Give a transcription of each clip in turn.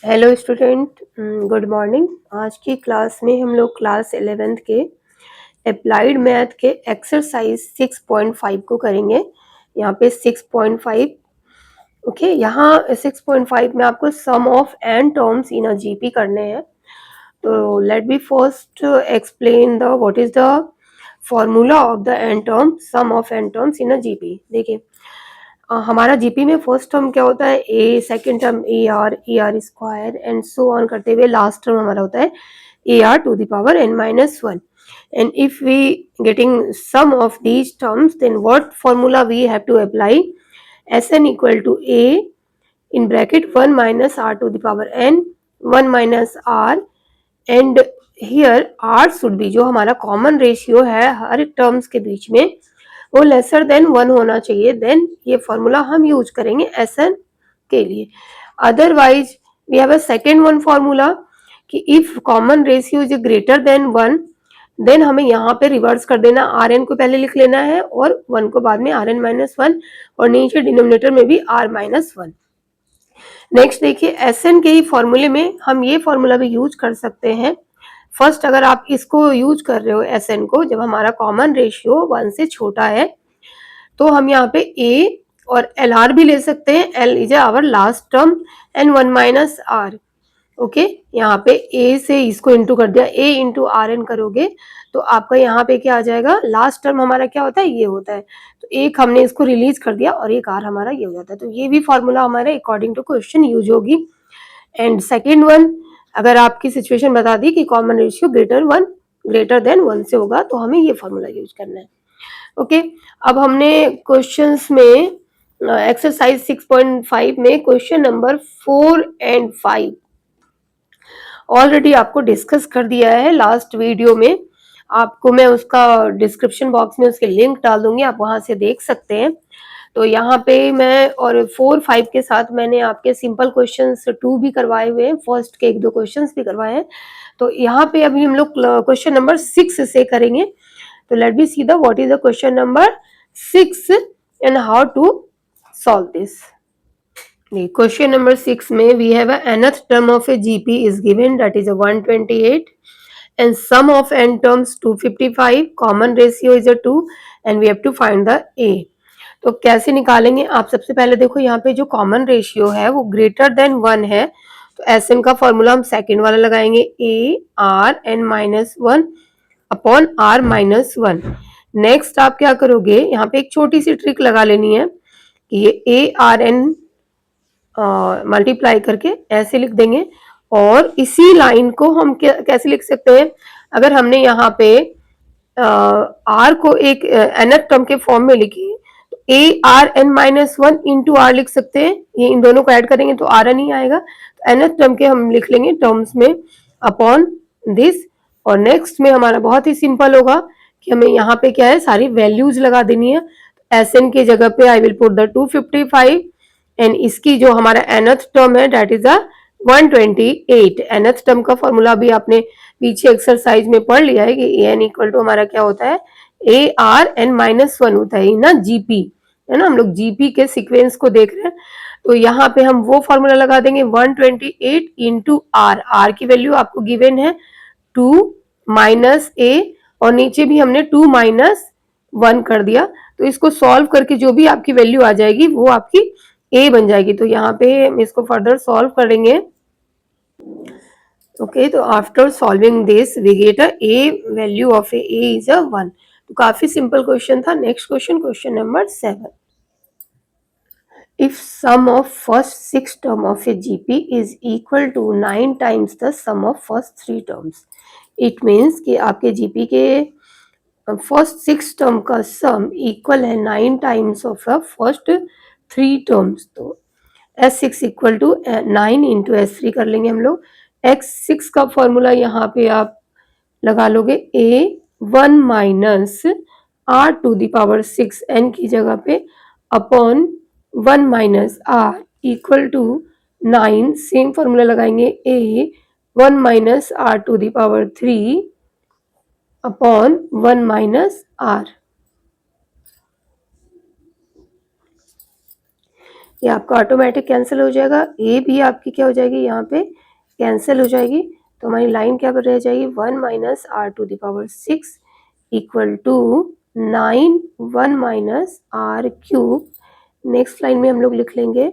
Hello student, good morning. आज की class में हम लोग क्लास 11th के अप्लाइड मैथ के एक्सरसाइज 6.5 को करेंगे। यहाँ पे 6.5 ओके। यहाँ 6.5 में आपको sum of n terms in a GP करने हैं। तो let be first explain the what is the formula of the n term, sum of n terms in a GP. देखिए हमारा जीपी में फर्स्ट टर्म क्या होता है, a, second term a r square and so on करते हुए last term हमारा होता है a r to the power n minus one. And if we getting sum of these terms then what formula we have to apply, S n equal to a in bracket 1 minus r to the power n 1 minus r and here r should be जो हमारा common ratio है हर terms के बीच में वो lesser than 1 होना चाहिए। Then ये formula हम यूज करेंगे एस एन के लिए। Otherwise we have a second one formula कि if common ratio is greater than 1 then हमें यहाँ पे रिवर्स कर देना, आर एन को पहले लिख लेना है और 1 को बाद में आर एन माइनस वन और नीचे डिनोमिनेटर में भी आर माइनस वन। नेक्स्ट देखिए एस एन के ही फॉर्मूले में हम ये फॉर्मूला भी यूज कर सकते हैं। फर्स्ट अगर आप इसको यूज कर रहे हो एस एन को, जब हमारा कॉमन रेशियो 1 से छोटा है तो हम यहाँ पे ए और एल आर भी ले सकते हैं। L is our last term and 1 minus r. Okay, यहाँ पे ए से इसको इंटू कर दिया, ए इंटू आर एन करोगे तो आपका यहाँ पे क्या आ जाएगा, लास्ट टर्म हमारा क्या होता है, ये होता है। तो एक हमने इसको रिलीज कर दिया और एक आर हमारा ये हो जाता है। तो ये भी फॉर्मूला हमारे अकॉर्डिंग टू क्वेश्चन यूज होगी। एंड सेकेंड वन, अगर आपकी सिचुएशन बता दी कि कॉमन रेशियो ग्रेटर देन 1 से होगा तो हमें ये फॉर्मूला यूज करना है। ओके, अब हमने क्वेश्चंस में एक्सरसाइज 6.5 में क्वेश्चन नंबर 4 एंड 5 ऑलरेडी आपको डिस्कस कर दिया है लास्ट वीडियो में। आपको मैं उसका डिस्क्रिप्शन बॉक्स में उसके लिंक डाल दूंगी, आप वहां से देख सकते हैं। तो यहाँ पे मैं और 4-5 के साथ मैंने आपके सिंपल क्वेश्चंस 2 भी करवाए हुए हैं, फर्स्ट के 1-2 क्वेश्चंस भी करवाए हैं। तो यहाँ पे अभी हम लोग क्वेश्चन नंबर 6 से करेंगे। तो let be see the what is the question number 6 and how to solve this. Question number 6 में we have nth term of a GP is given that is 128 and sum of n terms 255, common ratio is a 2 and we have to find the a। तो कैसे निकालेंगे आप, सबसे पहले देखो यहाँ पे जो कॉमन रेशियो है वो ग्रेटर देन 1 है तो एस एन का फॉर्मूला हम सेकेंड वाला लगाएंगे, a r n minus one upon r minus one. Next आप क्या करोगे, यहाँ पे एक छोटी सी ट्रिक लगा लेनी है कि ये ए आर एन मल्टीप्लाई करके ऐसे लिख देंगे। और इसी लाइन को हम कैसे लिख सकते हैं, अगर हमने यहाँ पे आर को एक nth टर्म के फॉर्म में लिखी तो a r n minus one into r लिख सकते हैं। ये इन दोनों को ऐड करेंगे तो आर एन ही आएगा। तो nth टर्म के हम लिख लेंगे टर्म्स में अपॉन दिस। और नेक्स्ट में हमारा बहुत ही सिंपल होगा कि हमें यहाँ पे क्या है, सारी वैल्यूज लगा देनी है। एस एन की जगह पे I will put the 255 and इसकी जो हमारा nth टर्म है दैट इज 128। nth टर्म का फॉर्मूला भी आपने पीछे एक्सरसाइज में पढ़ लिया है कि ए एन इक्वल टू हमारा क्या होता है, a r n minus one होता है ना, जीपी है ना, हम लोग जीपी के सीक्वेंस को देख रहे हैं। तो यहाँ पे हम वो फॉर्मूला लगा देंगे 128 इंटू आर, आर की वैल्यू आपको गिवन है 2 माइनस ए और नीचे भी हमने 2 माइनस 1 कर दिया। तो इसको सॉल्व करके जो भी आपकी वैल्यू आ जाएगी वो आपकी ए बन जाएगी। तो यहाँ पे हम इसको फर्दर सॉल्व करेंगे। ओके, तो after solving this we get a a value of a is 1। तो काफी सिंपल क्वेश्चन था। Next question, question number 7। If sum of first 6 term of a GP is equal to 9 times the sum of first 3 terms, it means कि आपके GP के first 6 term का sum equal है 9 times of the first 3 terms. तो S6 equal to 9 into S3 कर लेंगे हम लोग। X6 का फॉर्मूला यहाँ पे आप लगा लोगे A1 minus R to the power 6 N की जगह पे upon 1 minus R equal to 9। Same formula लगाएंगे A1 minus R to the power 3 upon 1 minus R। ये आपका ऑटोमेटिक कैंसिल हो जाएगा, ए भी आपकी क्या हो जाएगी यहाँ पे कैंसिल हो जाएगी, तो हमारी लाइन क्या रह जाएगी 1 minus r to the power 6 equal to 9 1 minus r cube. Next line में हम लोग लिख लेंगे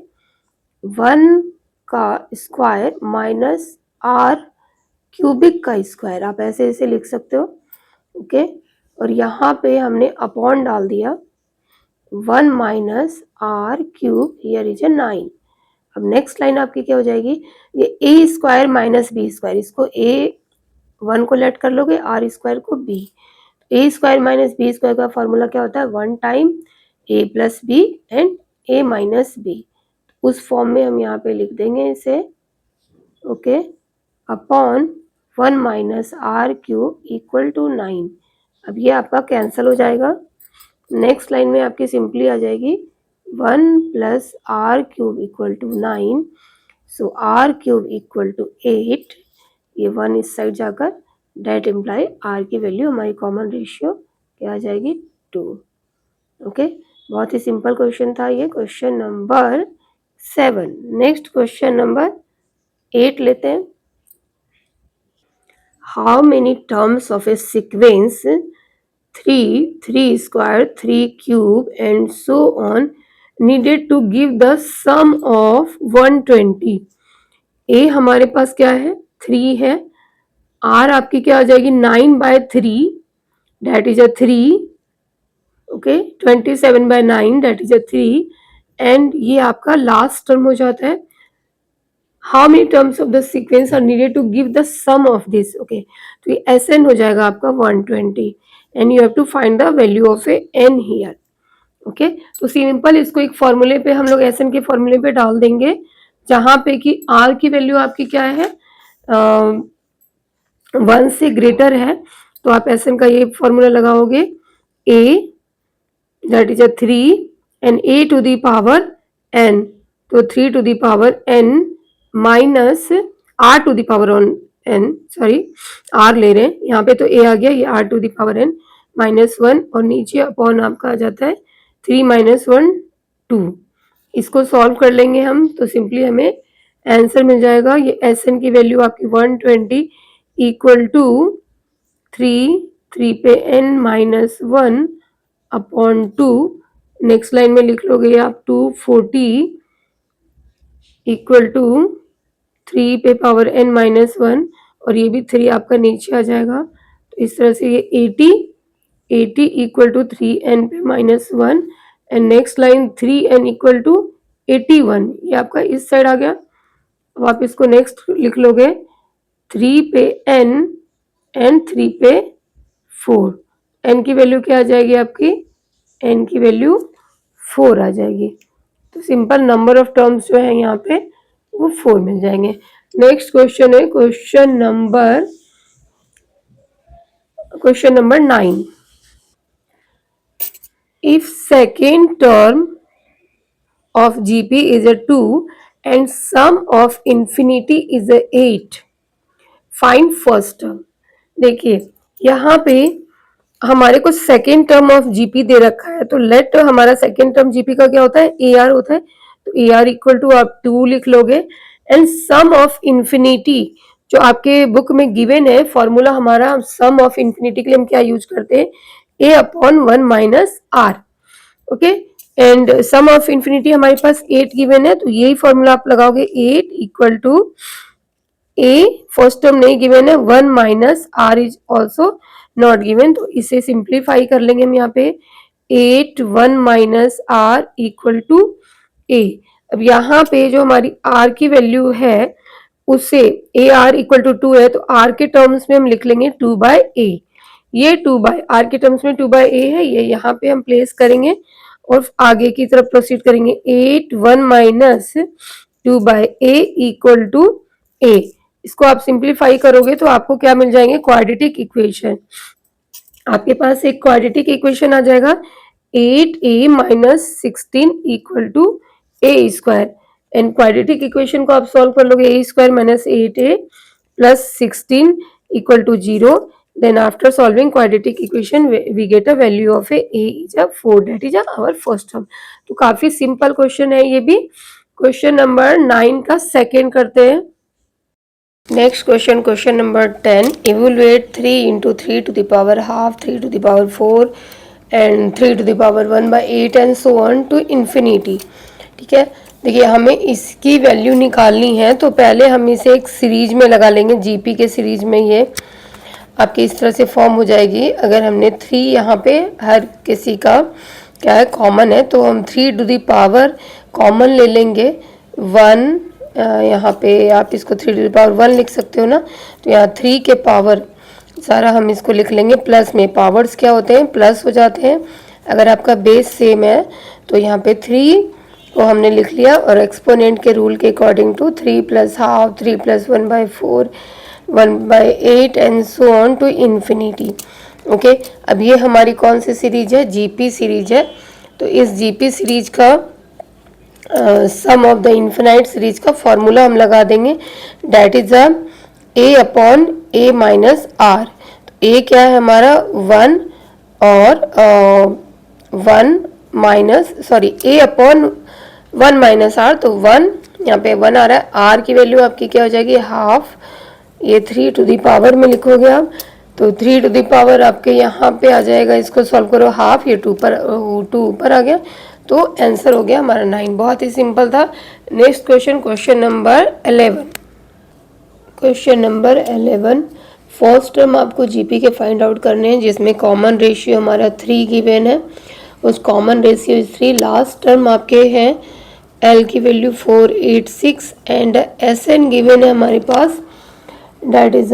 1 का स्क्वायर माइनस आर क्यूबिक का स्क्वायर, आप ऐसे ऐसे लिख सकते हो, ओके। और यहाँ पे हमने अपॉन डाल दिया 1 minus r cube, here is a 9। अब नेक्स्ट लाइन आपकी क्या हो जाएगी, ये a square minus b square, इसको ए 1 को लेट कर लोगे, आर स्क्वायर को b, a square minus b square का फॉर्मूला क्या होता है 1 time a plus b and a minus b, उस फॉर्म में हम यहाँ पे लिख देंगे इसे, okay, upon 1 minus r cube equal to 9। अब ये आपका कैंसिल हो जाएगा। नेक्स्ट लाइन में आपकी सिंपली आ जाएगी 1 plus r cube equal to 9, so r cube equal to 8, ये 1 इस साइड जाकर डेट इम्प्लाई आर की वैल्यू हमारी कॉमन रेशियो क्या आ जाएगी 2, ओके। बहुत ही सिंपल क्वेश्चन था ये, question number 7। Next question number 8 लेते हैं। How many terms of A sequence 3, 3 square, 3 cube and so on needed to give the sum of 120। ए हमारे पास क्या है 3 है, आर आपकी क्या आ जाएगी 9/3 that is a 3, okay, 27/9 that is a 3, and ये आपका लास्ट टर्म हो जाता है how many terms of the sequence are needed to give the sum of this, okay. तो ये एस एन हो जाएगा आपका 120 and you have to find the value of a n here, okay. तो simple इसको एक फॉर्मूले पे हम लोग एस एन के फॉर्मूले पे डाल देंगे, जहां पे कि आर की वैल्यू आपकी क्या है 1 से ग्रेटर है, तो आप एस एन का ये फॉर्मूला लगाओगे a that is a 3 and a to the power n, तो 3 to the power n minus r to the power on n, sorry r ले रहे हैं यहाँ पे, तो ए आ गया, ये r to the power n -1 और नीचे अपॉन आपका आ जाता है 3 - 1 2। इसको सॉल्व कर लेंगे हम, तो सिंपली हमें आंसर मिल जाएगा, ये एस एन की वैल्यू आपकी 120 इक्वल टू 3 पे n -1 अपॉन 2, नेक्स्ट लाइन में लिख लोगे आप 240 इक्वल टू 3 पे पावर n -1 और ये भी 3 आपका नीचे आ जाएगा, तो इस तरह से ये 80 इक्वल टू 3n पे -1 and next line 3n equal to 81, ये आपका इस साइड आ गया। अब आप इसको नेक्स्ट लिख लोगे 3 पे n एंड 3 पे 4, n की वैल्यू क्या आ जाएगी आपकी, n की वैल्यू 4 आ जाएगी, तो सिंपल नंबर ऑफ टर्म्स जो है यहाँ पे वो 4 मिल जाएंगे। नेक्स्ट क्वेश्चन है question number 9। If second term of GP is a 2 and sum of infinity is a 8, find first term। देखिए यहाँ पे हमारे को सेकेंड टर्म ऑफ जीपी दे रखा है, तो लेट हमारा सेकेंड टर्म जीपी का क्या होता है ए आर होता है, तो ए आर इक्वल टू आप 2 लिख लोगे एंड सम ऑफ इन्फिनिटी जो आपके बुक में गिवन है फॉर्मूला हमारा सम ऑफ इन्फिनिटी के लिए हम क्या यूज करते हैं a upon 1 minus r, okay. And sum of infinity हमारे पास 8 गिवन है, तो यही फॉर्मूला आप लगाओगे 8 equal to a first term नहीं गिवन है 1 minus r is also not given, तो इसे सिंप्लीफाई कर लेंगे हम यहाँ पे 8 1 माइनस आर इक्वल टू ए। अब यहाँ पे जो हमारी आर की वैल्यू है उससे ए आर इक्वल टू 2 है, तो आर के टर्म्स में हम लिख लेंगे 2/a, ये 2/r के टर्म्स में 2/a है, ये यहाँ पे हम प्लेस करेंगे और आगे की तरफ प्रोसीड करेंगे 8 1 minus 2/a equal to a। इसको आप सिंप्लीफाई करोगे तो आपको क्या मिल जाएंगे क्वाड्रेटिक इक्वेशन, आपके पास एक क्वाड्रेटिक इक्वेशन आ जाएगा 8a - 16 equal to a square, and quadratic equation को आप सॉल्व कर लोगे a² - 8a + 16 equal to 0, Then after solving quadratic equation we get a value of a is a 4, that is our first term. तो काफी simple question है ये भी. Question number 9 का सेकेंड करते हैं. Next question, question number 10. Evaluate 3 into 3 to the power half, 3 to the power 4 and 3 to the power 1/8 and so on to infinity. ठीक है. देखिए हमें इसकी वैल्यू निकालनी है, तो पहले हम इसे एक सीरीज में लगा लेंगे. जीपी के सीरीज में ये आपकी इस तरह से फॉर्म हो जाएगी. अगर हमने 3 यहाँ पे हर किसी का क्या है कॉमन है, तो हम 3 टू द पावर कॉमन ले लेंगे 1. यहाँ पे आप इसको 3 टू द पावर 1 लिख सकते हो ना. तो यहाँ 3 के पावर सारा हम इसको लिख लेंगे. प्लस में पावर्स क्या होते हैं, प्लस हो जाते हैं. अगर आपका बेस सेम है तो यहाँ पे 3 को हमने लिख लिया, और एक्सपोनेंट के रूल के according to 3 plus half, 3 plus 1/4, 1/8 and so on to infinity. Okay. अब ये हमारी कौन सी सीरीज है, जीपी सीरीज है. तो इस जीपी सीरीज का sum of the infinite series का फॉर्मूला हम लगा देंगे. That is a upon a minus r. a क्या है हमारा 1 और 1 minus a upon 1 minus r. तो 1 यहाँ पे 1 आ रहा है. आर की वैल्यू आपकी क्या हो जाएगी, हाफ. ये 3 टू दी पावर में लिखोगे आप, तो 3 टू दी पावर आपके यहाँ पे आ जाएगा. इसको सॉल्व करो, हाफ, ये 2 ऊपर आ गया, तो आंसर हो गया हमारा 9. बहुत ही सिंपल था. Next question, question number 11. Question number 11. First term आपको जीपी के फाइंड आउट करने हैं, जिसमें कॉमन रेशियो हमारा 3 गिवन है. उस कॉमन रेशियो 3. लास्ट टर्म आपके हैं एल की value 486 and S n given है हमारे पास, डैट इज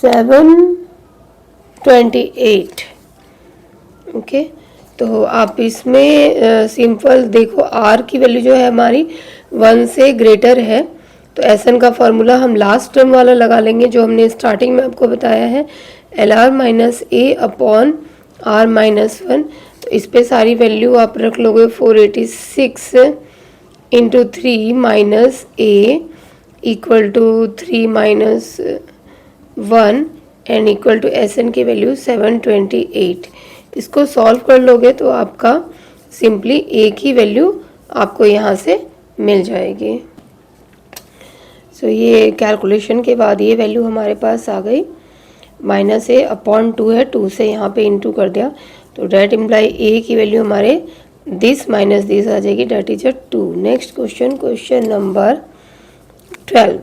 728. ओके. तो आप इसमें सिंपल देखो, आर की वैल्यू जो है हमारी 1 से ग्रेटर है, तो एस एन का फॉर्मूला हम लास्ट टर्म वाला लगा लेंगे जो हमने स्टार्टिंग में आपको बताया है, l r minus a upon r minus 1. तो इस पे सारी वैल्यू आप रख लोगे. 486 into 3 minus a equal to 3 minus 1 and equal to S n की वैल्यू 728. इसको सॉल्व कर लोगे तो आपका सिंपली ए की वैल्यू आपको यहाँ से मिल जाएगी. सो ये कैलकुलेशन के बाद ये वैल्यू हमारे पास आ गई. माइनस ए अपॉन 2 है, 2 से यहाँ पे इंटू कर दिया, तो डेट इम्प्लाई ए की वैल्यू हमारे दिस माइनस दिस आ जाएगी, that is 2. Next question, question number 12.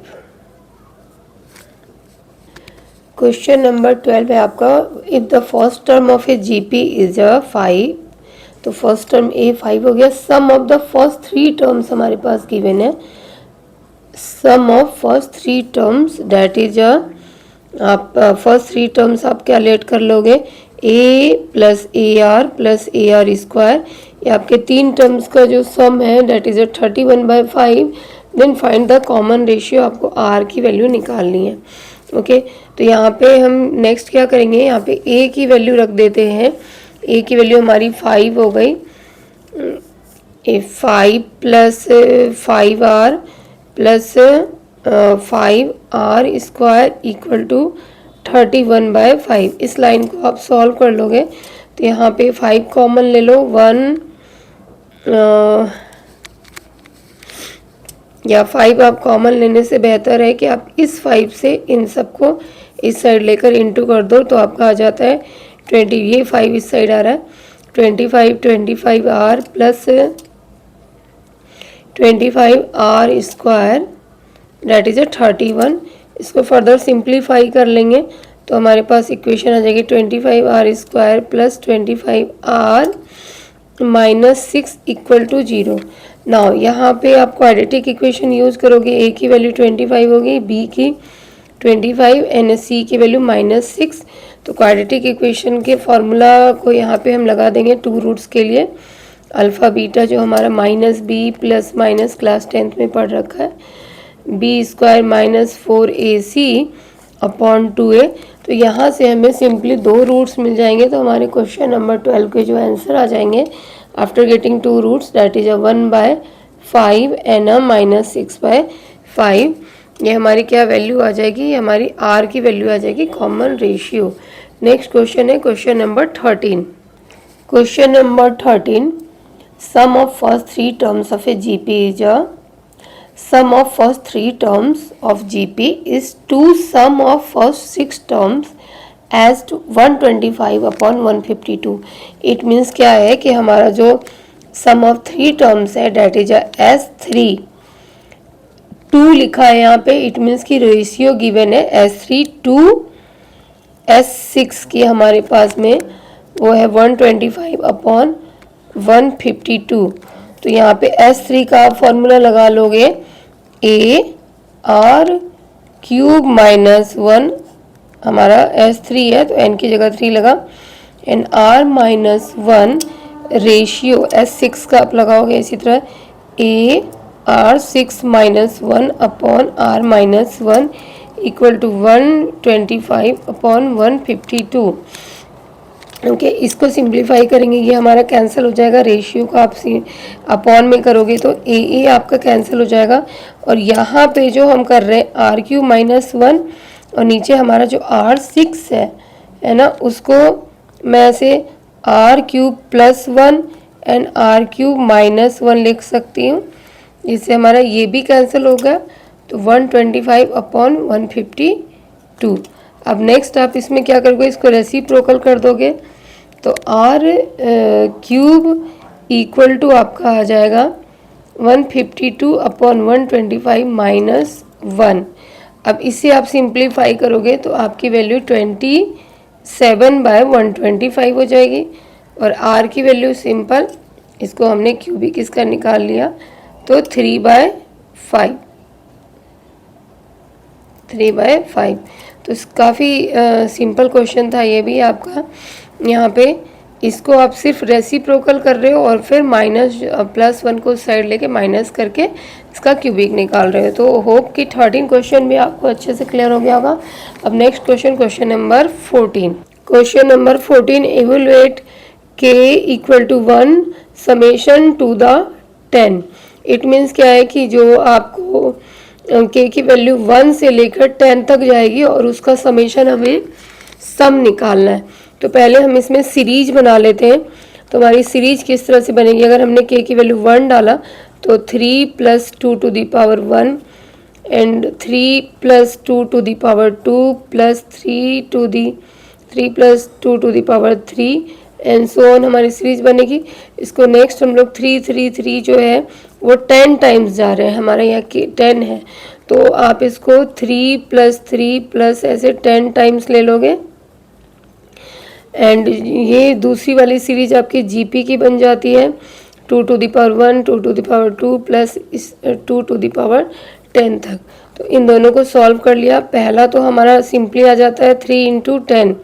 Question number 12 है आपका. If the first term of a GP is 5, तो फर्स्ट टर्म ए 5 हो गया. Sum of the first 3 terms हमारे पास गिवन है. Sum of first 3 terms that is आप first 3 terms आप कैलकुलेट कर लोगे. A plus a r square, ये आपके 3 टर्म्स का जो सम है that is 31/5. Then find the common ratio. आपको आर की वैल्यू निकालनी है. ओके. तो यहाँ पे हम नेक्स्ट क्या करेंगे, यहाँ पे a की वैल्यू रख देते हैं. a की वैल्यू हमारी 5 हो गई. 5 plus 5r plus 5r square equal to 31/5. इस लाइन को आप सॉल्व कर लोगे तो यहाँ पे 5 कॉमन ले लो. 1 या 5 आप कॉमन लेने से बेहतर है कि आप इस 5 से इन सबको इस साइड लेकर इंटू कर दो, तो आपका आ जाता है 20. ये 5 इस साइड आ रहा है. 25 r plus 25 r square that is 31. इसको फर्दर सिंप्लीफाई कर लेंगे तो हमारे पास इक्वेशन आ जाएगी 25 r square plus 25 r minus 6 equal to 0. Now यहाँ पे आप क्वाड्रेटिक इक्वेशन यूज़ करोगे. ए की वैल्यू 25 होगी, बी की 25 एंड सी की वैल्यू -6. तो क्वाड्रेटिक इक्वेशन के फॉर्मूला को यहाँ पे हम लगा देंगे 2 रूट्स के लिए. अल्फ़ा बीटा जो हमारा -b plus minus class 10th में पढ़ रखा है, B square -4ac upon 2a. तो यहाँ से हमें सिंपली 2 रूट्स मिल जाएंगे. तो हमारे क्वेश्चन नंबर 12 के जो आंसर आ जाएंगे after getting 2 roots, that is 1/5 and -6/5. ये हमारी क्या वैल्यू आ जाएगी, ये हमारी आर की वैल्यू आ जाएगी, कॉमन रेशियो। नेक्स्ट क्वेश्चन है question number 13। Question number 13, sum of first three terms of a GP is a sum of first three terms of GP is 2 sum of first 6 terms as to 125 upon 152। It means क्या है कि हमारा जो सम of 3 terms है date is S3, 2 लिखा है यहाँ पे, इट मीन्स की रेशियो गिवन है S3 टू S6 की हमारे पास में वो है 125 अपॉन 152। तो यहाँ पे S3 का फॉर्मूला लगा लोगे AR क्यूब माइनस 1, हमारा S3 है तो N की जगह 3 लगा, N R minus 1 ratio S6 का आप लगाओगे इसी तरह AR6 minus 1 upon R minus 1 equal to 125 upon 152। Okay, इसको सिंप्लीफाई करेंगे, ये हमारा कैंसिल हो जाएगा, रेशियो को आप अपॉन में करोगे तो ए आपका कैंसिल हो जाएगा। और यहाँ पे जो हम कर रहे हैं आर क्यूब माइनस 1 और नीचे हमारा जो R6 है ना, उसको मैं ऐसे r cube plus 1 and r cube minus 1 लिख सकती हूँ, जिससे हमारा ये भी कैंसिल हो गया, तो 125 अपॉन 152। अब नेक्स्ट आप इसमें क्या करोगे, इसको रेसिप्रोकल कर दोगे तो आर क्यूब इक्वल टू आपका आ जाएगा 152 अपॉन 125 माइनस 1। अब इसे आप सिंप्लीफाई करोगे तो आपकी वैल्यू 27/125 हो जाएगी। और आर की वैल्यू सिंपल, इसको हमने क्यूबिक इसका निकाल लिया तो 3/5। तो काफ़ी सिंपल क्वेश्चन था ये भी आपका। यहाँ पे इसको आप सिर्फ रेसिप्रोकल कर रहे हो और फिर माइनस प्लस 1 को साइड लेके माइनस करके इसका क्यूबिक निकाल रहे हो। तो होप कि 13 क्वेश्चन भी आपको अच्छे से क्लियर हो गया होगा। अब next question, question number 14। Question number 14, evaluate k equal to 1 summation to the 10। It means क्या है कि जो आपको k की वैल्यू 1 से लेकर 10 तक जाएगी और उसका समेशन हमें सम निकालना है। तो पहले हम इसमें सीरीज बना लेते हैं। तो हमारी सीरीज किस तरह से बनेगी, अगर हमने k की वैल्यू 1 डाला तो 3 + 2 to the power 1 and 3 + 2 to the power 2 + 3 + 2 to the power 3 and so on हमारी सीरीज बनेगी। इसको नेक्स्ट हम लोग 3 3 3 जो है वो 10 टाइम्स जा रहे हैं, हमारे यहाँ 10 है, तो आप इसको 3 + 3 + ऐसे 10 टाइम्स ले लोगे एंड ये दूसरी वाली सीरीज आपकी जीपी की बन जाती है 2 to the power 1 2 to the power 2 plus 2 to the power 10 तक। तो इन दोनों को सॉल्व कर लिया। पहला तो हमारा सिंपली आ जाता है 3 × 10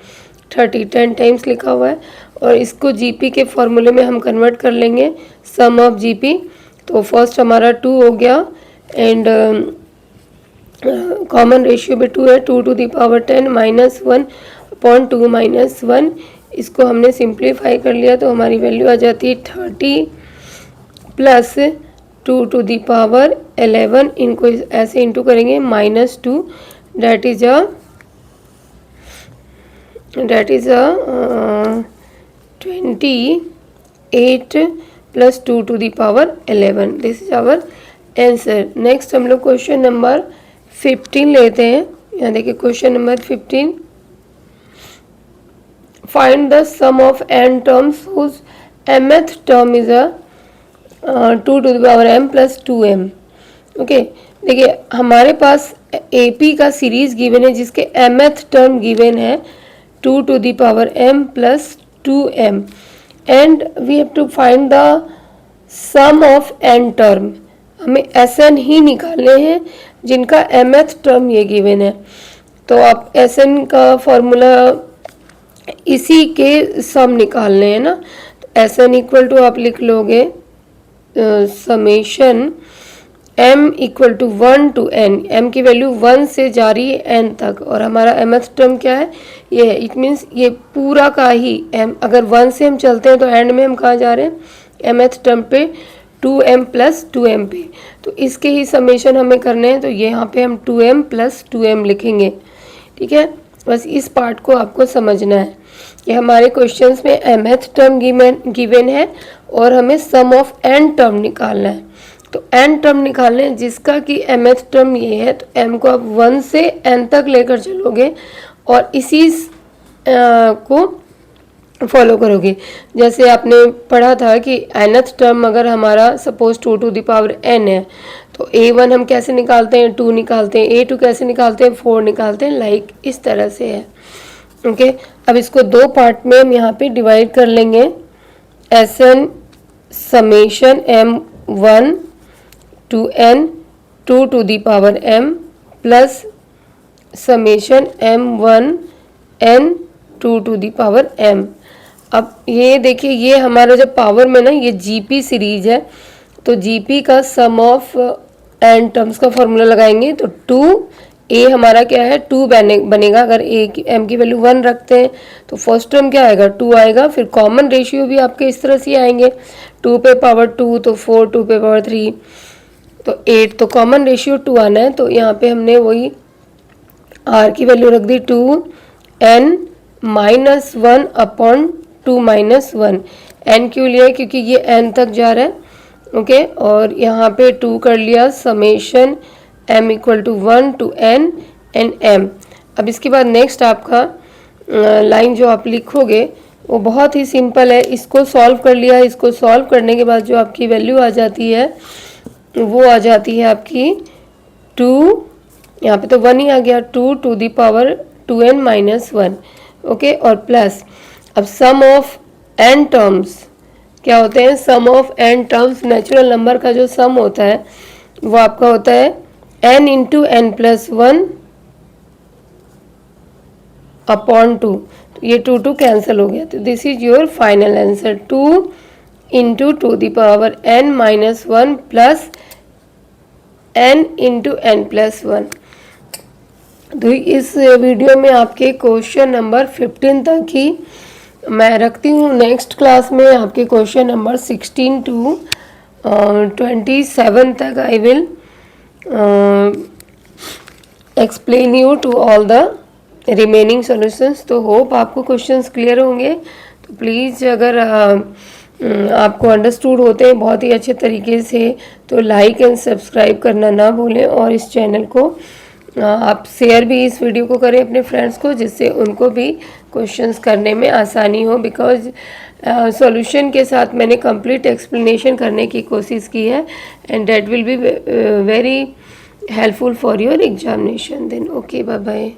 30, 10 टाइम्स लिखा हुआ है। और इसको जीपी के फॉर्मूले में हम कन्वर्ट कर लेंगे, सम ऑफ जीपी। तो फर्स्ट हमारा 2 हो गया एंड कॉमन रेशियो भी 2 है, 2 to the power 10 minus 1 upon 2 minus 1। इसको हमने सिंप्लीफाई कर लिया तो हमारी वैल्यू आ जाती है 30 प्लस 2 टू द पावर 11, इनको ऐसे इंटू करेंगे -2, that is a 28 plus 2 to the power 11। This is our answer. Next हम लोग क्वेश्चन नंबर 15 लेते हैं। यहाँ देखिए question number 15, find the sum of n terms whose mth term is a 2 to the power m plus 2m। Okay, देखिए हमारे पास AP का सीरीज गिवन है जिसके mth टर्म गिवन है 2 to the power m plus 2m and we have to find the sum of n term. हमें Sn ही निकालने हैं जिनका mth टर्म ये गिवन है। तो आप Sn का फॉर्मूला इसी के सम निकालने हैं ना, तो Sn इक्वल टू आप लिख लोगे summation m equal to 1 to n। m की वैल्यू 1 से जा रही है n तक और हमारा mth टर्म क्या है, ये है। इट मीन्स ये पूरा का ही m, अगर 1 से हम चलते हैं तो एंड में हम कहाँ जा रहे हैं, mth टर्म पे 2m प्लस 2m पे, तो इसके ही समेशन हमें करने हैं, तो ये यहाँ पे हम 2m प्लस 2m लिखेंगे। ठीक है, बस इस पार्ट को आपको समझना है कि हमारे क्वेश्चंस में mth टर्म गिवन है और हमें सम ऑफ n टर्म निकालना है। तो n टर्म निकालने हैं जिसका कि mth टर्म ये है, तो m को आप 1 से n तक लेकर चलोगे और इसी को फॉलो करोगे। जैसे आपने पढ़ा था कि nth टर्म अगर हमारा suppose 2 to the power n है, तो a1 हम कैसे निकालते हैं, 2 निकालते हैं, a2 कैसे निकालते हैं, 4 निकालते हैं, लाइक इस तरह से है। ओके, अब इसको दो पार्ट में हम यहाँ पे डिवाइड कर लेंगे। Sn summation m1 to n 2 to the power m plus summation m1 n 2 to the power m। अब ये देखिए, ये हमारा जब पावर में ना ये जीपी सीरीज है, तो जीपी का सम ऑफ n टर्म्स का फॉर्मूला लगाएंगे, तो 2a हमारा क्या है, 2 बनेगा। अगर a की m की वैल्यू 1 रखते हैं तो फर्स्ट टर्म क्या आएगा, 2 आएगा। फिर कॉमन रेशियो भी आपके इस तरह से आएंगे, 2 पे पावर 2 तो 4, 2 पे पावर 3 तो 8, तो कॉमन रेशियो 2 आना है। तो यहाँ पे हमने वही r की वैल्यू रख दी 2n minus 1 upon 2 minus 1। n क्यों लिया है, क्योंकि ये n तक जा रहा है। ओके, और यहाँ पे 2 कर लिया summation m equal to 1 to n and m। अब इसके बाद नेक्स्ट आपका लाइन जो आप लिखोगे वो बहुत ही सिंपल है। इसको सॉल्व कर लिया, इसको सॉल्व करने के बाद जो आपकी वैल्यू आ जाती है वो आ जाती है आपकी 2, यहाँ पे तो 1 ही आ गया, 2 to the power 2n minus 1। Okay, और प्लस अब सम ऑफ n टर्म्स क्या होते हैं, sum of n terms natural number का जो सम होता है वो आपका होता है n into n plus 1 upon 2। तो ये 2 कैंसिल हो गया, तो this is your final answer, 2 into 2 the power n minus 1 plus n into n plus 1। तो इस वीडियो में आपके क्वेश्चन नंबर 15 तक ही मैं रखती हूँ। नेक्स्ट क्लास में आपके क्वेश्चन नंबर 16 टू 27 तक I will explain you to all the remaining solutions. तो होप आपको क्वेश्चंस क्लियर होंगे। तो प्लीज़ अगर आपको अंडरस्टूड होते हैं बहुत ही अच्छे तरीके से तो लाइक एंड सब्सक्राइब करना ना भूलें, और इस चैनल को आप शेयर भी इस वीडियो को करें अपने फ्रेंड्स को, जिससे उनको भी क्वेश्चंस करने में आसानी हो। बिकॉज सॉल्यूशन के साथ मैंने कंप्लीट एक्सप्लेनेशन करने की कोशिश की है, and that will be very helpful for your examination then. Okay, bye bye.